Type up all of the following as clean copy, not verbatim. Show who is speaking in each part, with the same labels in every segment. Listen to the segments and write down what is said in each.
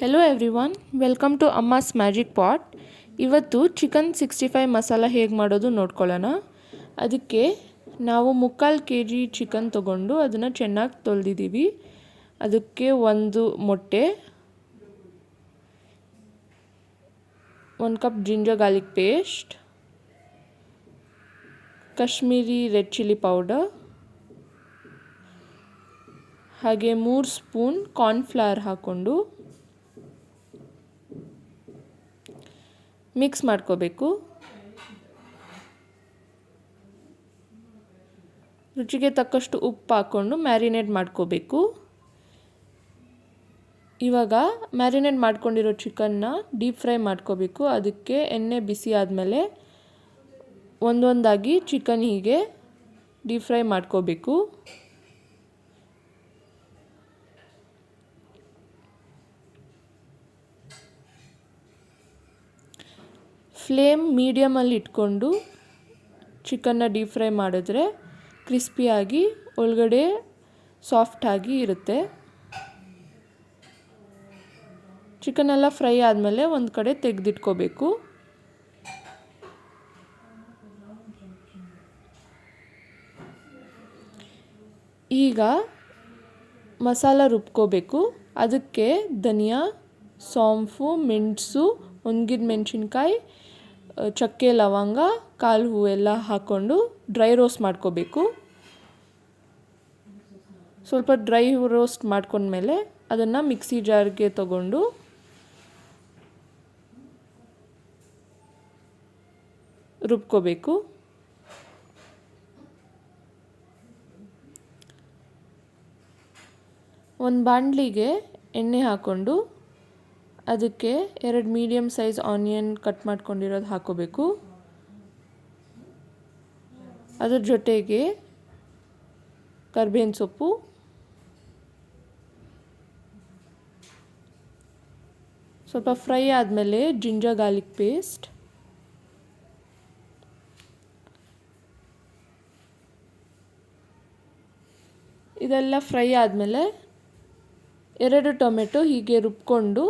Speaker 1: Hello everyone, welcome to Amma's magic pot. ಇವತ್ತು chicken 65 masala ಹೇಗೆ ಮಾಡೋದು ನೋಡ್ಕೊಳ್ಳೋಣ. ಅದಕ್ಕೆ ನಾವು 3/4 kg ಚಿಕನ್ ತೊಗೊಂಡು ಅದನ್ನು ಚೆನ್ನಾಗಿ ತೊಳೆದಿದ್ದೀವಿ. ಅದಕ್ಕೆ ಒಂದು ಮೊಟ್ಟೆ, 1 cup ginger garlic paste, Kashmiri red chilli powder, ಹಾಗೆ 3 ಸ್ಪೂನ್ ಕಾರ್ನ್ಫ್ಲವರ್ ಹಾಕ್ಕೊಂಡು ಮಿಕ್ಸ್ ಮಾಡ್ಕೋಬೇಕು. ರುಚಿಗೆ ತಕ್ಕಷ್ಟು ಉಪ್ಪು ಹಾಕ್ಕೊಂಡು ಮ್ಯಾರಿನೇಟ್ ಮಾಡ್ಕೋಬೇಕು. ಇವಾಗ ಮ್ಯಾರಿನೇಟ್ ಮಾಡ್ಕೊಂಡಿರೋ ಚಿಕನ್ನ ಡೀಪ್ ಫ್ರೈ ಮಾಡ್ಕೋಬೇಕು. ಅದಕ್ಕೆ ಎಣ್ಣೆ ಬಿಸಿ ಆದಮೇಲೆ ಒಂದೊಂದಾಗಿ ಚಿಕನ್ ಹೀಗೆ ಡೀಪ್ ಫ್ರೈ ಮಾಡ್ಕೋಬೇಕು. ಫ್ಲೇಮ್ ಮೀಡಿಯಮಲ್ಲಿ ಇಟ್ಕೊಂಡು ಚಿಕನ್ನ ಡೀಪ್ ಫ್ರೈ ಮಾಡಿದ್ರೆ ಕ್ರಿಸ್ಪಿಯಾಗಿ ಒಳಗಡೆ ಸಾಫ್ಟಾಗಿ ಇರುತ್ತೆ. ಚಿಕನ್ ಎಲ್ಲ ಫ್ರೈ ಆದಮೇಲೆ ಒಂದು ಕಡೆ ತೆಗೆದಿಟ್ಕೋಬೇಕು. ಈಗ ಮಸಾಲ ರುಬ್ಕೋಬೇಕು. ಅದಕ್ಕೆ ಧನಿಯಾ, ಸೋಂಪು, ಮೆಣಸು, ಒಣಗಿದ ಮೆಣಸಿನ್ಕಾಯಿ, ಚಕ್ಕೆ, ಲವಂಗ, ಕಾಲು ಹೂವು ಎಲ್ಲ ಹಾಕ್ಕೊಂಡು ಡ್ರೈ ರೋಸ್ಟ್ ಮಾಡ್ಕೋಬೇಕು. ಸ್ವಲ್ಪ ಡ್ರೈ ರೋಸ್ಟ್ ಮಾಡ್ಕೊಂಡ್ಮೇಲೆ ಅದನ್ನು ಮಿಕ್ಸಿ ಜಾರ್ಗೆ ತಗೊಂಡು ರುಬ್ಕೋಬೇಕು. ಒಂದು ಬಾಣಲಿಗೆ ಎಣ್ಣೆ ಹಾಕ್ಕೊಂಡು ಅದಕ್ಕೆ 2 ಮೀಡಿಯಮ್ ಸೈಜ್ ಆನಿಯನ್ ಕಟ್ ಮಾಡ್ಕೊಂಡಿರೋದು ಹಾಕೋಬೇಕು. ಅದ್ರ ಜೊತೆಗೆ ಕರಿಬೇವಿನ ಸೊಪ್ಪು, ಸ್ವಲ್ಪ ಫ್ರೈ ಆದಮೇಲೆ ಜಿಂಜರ್ ಗಾರ್ಲಿಕ್ ಪೇಸ್ಟ್, ಇದೆಲ್ಲ ಫ್ರೈ ಆದಮೇಲೆ 2 ಟೊಮೆಟೊ ಹೀಗೆ ರುಬ್ಕೊಂಡು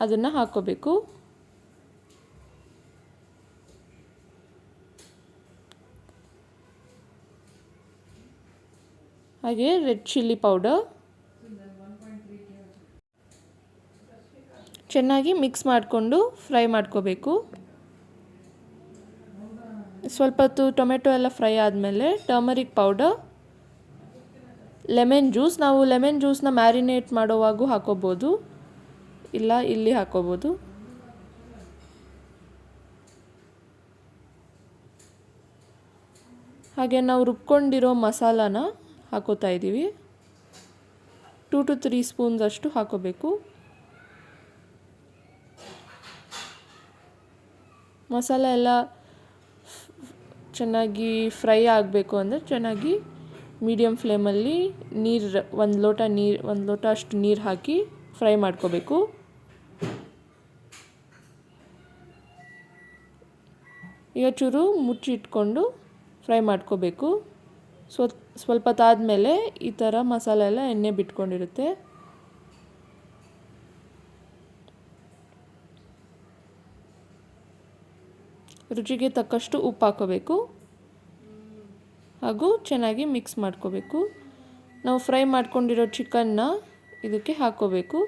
Speaker 1: ಅದನ್ನು ಹಾಕೋಬೇಕು. ಹಾಗೆ ರೆಡ್ ಚಿಲ್ಲಿ ಪೌಡರ್ ಚೆನ್ನಾಗಿ ಮಿಕ್ಸ್ ಮಾಡಿಕೊಂಡು ಫ್ರೈ ಮಾಡ್ಕೋಬೇಕು. ಸ್ವಲ್ಪ ಹೊತ್ತು ಟೊಮೆಟೊ ಎಲ್ಲ ಫ್ರೈ ಆದಮೇಲೆ ಟರ್ಮರಿಕ್ ಪೌಡರ್, ಲೆಮನ್ ಜ್ಯೂಸ್. ನಾವು ಲೆಮನ್ ಜ್ಯೂಸನ್ನ ಮ್ಯಾರಿನೇಟ್ ಮಾಡೋವಾಗೂ ಹಾಕೋಬೋದು, ಇಲ್ಲ ಇಲ್ಲಿ ಹಾಕೋಬೋದು. ಹಾಗೆ ನಾವು ರುಬ್ಕೊಂಡಿರೋ ಮಸಾಲಾನ ಹಾಕೋತಾ ಇದ್ದೀವಿ. 2 to 3 ಸ್ಪೂನ್ಸ್ ಅಷ್ಟು ಹಾಕೋಬೇಕು. ಮಸಾಲ ಎಲ್ಲ ಚೆನ್ನಾಗಿ ಫ್ರೈ ಆಗಬೇಕು ಅಂದರೆ ಚೆನ್ನಾಗಿ ಮೀಡಿಯಮ್ ಫ್ಲೇಮಲ್ಲಿ ಒಂದು ಲೋಟ ಅಷ್ಟು ನೀರು ಹಾಕಿ ಫ್ರೈ ಮಾಡ್ಕೋಬೇಕು. ಈಗ ಚೂರು ಮುಚ್ಚಿಟ್ಕೊಂಡು ಫ್ರೈ ಮಾಡ್ಕೋಬೇಕು. ಸ್ವಲ್ಪ ತಾದ್ಮೇಲೆ ಈ ಥರ ಮಸಾಲೆ ಎಲ್ಲ ಎಣ್ಣೆ ಬಿಟ್ಕೊಂಡಿರುತ್ತೆ. ರುಚಿಗೆ ತಕ್ಕಷ್ಟು ಉಪ್ಪು ಹಾಕೋಬೇಕು ಹಾಗೂ ಚೆನ್ನಾಗಿ ಮಿಕ್ಸ್ ಮಾಡ್ಕೋಬೇಕು. ನಾವು ಫ್ರೈ ಮಾಡ್ಕೊಂಡಿರೋ ಚಿಕನ್ನ ಇದಕ್ಕೆ ಹಾಕೋಬೇಕು.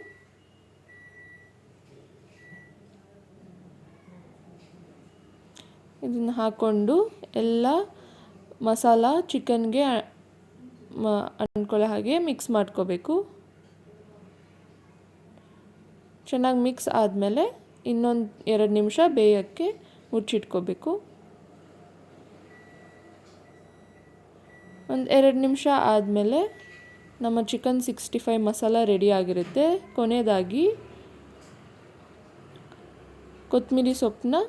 Speaker 1: ಇದನ್ನು ಹಾಕ್ಕೊಂಡು ಎಲ್ಲ ಮಸಾಲ ಚಿಕನ್ಗೆ ಅಂಟ್ಕೊಳ್ಳೋ ಹಾಗೆ ಮಿಕ್ಸ್ ಮಾಡ್ಕೋಬೇಕು. ಚೆನ್ನಾಗಿ ಮಿಕ್ಸ್ ಆದಮೇಲೆ ಇನ್ನೊಂದು 2 ನಿಮಿಷ ಬೇಯೋಕ್ಕೆ ಮುಚ್ಚಿಟ್ಕೋಬೇಕು. ಒಂದು 2 ನಿಮಿಷ ಆದಮೇಲೆ ನಮ್ಮ ಚಿಕನ್ 65 ಮಸಾಲ ರೆಡಿ ಆಗಿರುತ್ತೆ. ಕೊನೆಯದಾಗಿ ಕೊತ್ತಂಬರಿ ಸೊಪ್ಪನ್ನ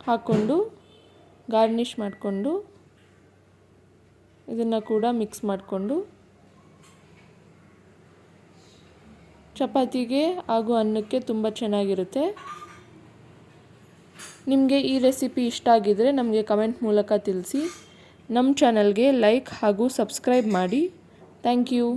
Speaker 1: ಹಾಕ್ಕೊಂಡು ಗಾರ್ನಿಷ್ ಮಾಡಿಕೊಂಡು ಇದನ್ನು ಕೂಡ ಮಿಕ್ಸ್ ಮಾಡಿಕೊಂಡು ಚಪಾತಿಗೆ ಹಾಗೂ ಅನ್ನಕ್ಕೆ ತುಂಬ ಚೆನ್ನಾಗಿರುತ್ತೆ. ನಿಮಗೆ ಈ ರೆಸಿಪಿ ಇಷ್ಟ ಆಗಿದರೆ ನಮಗೆ ಕಮೆಂಟ್ ಮೂಲಕ ತಿಳಿಸಿ. ನಮ್ಮ ಚಾನಲ್ಗೆ ಲೈಕ್ ಹಾಗೂ ಸಬ್ಸ್ಕ್ರೈಬ್ ಮಾಡಿ. Thank you.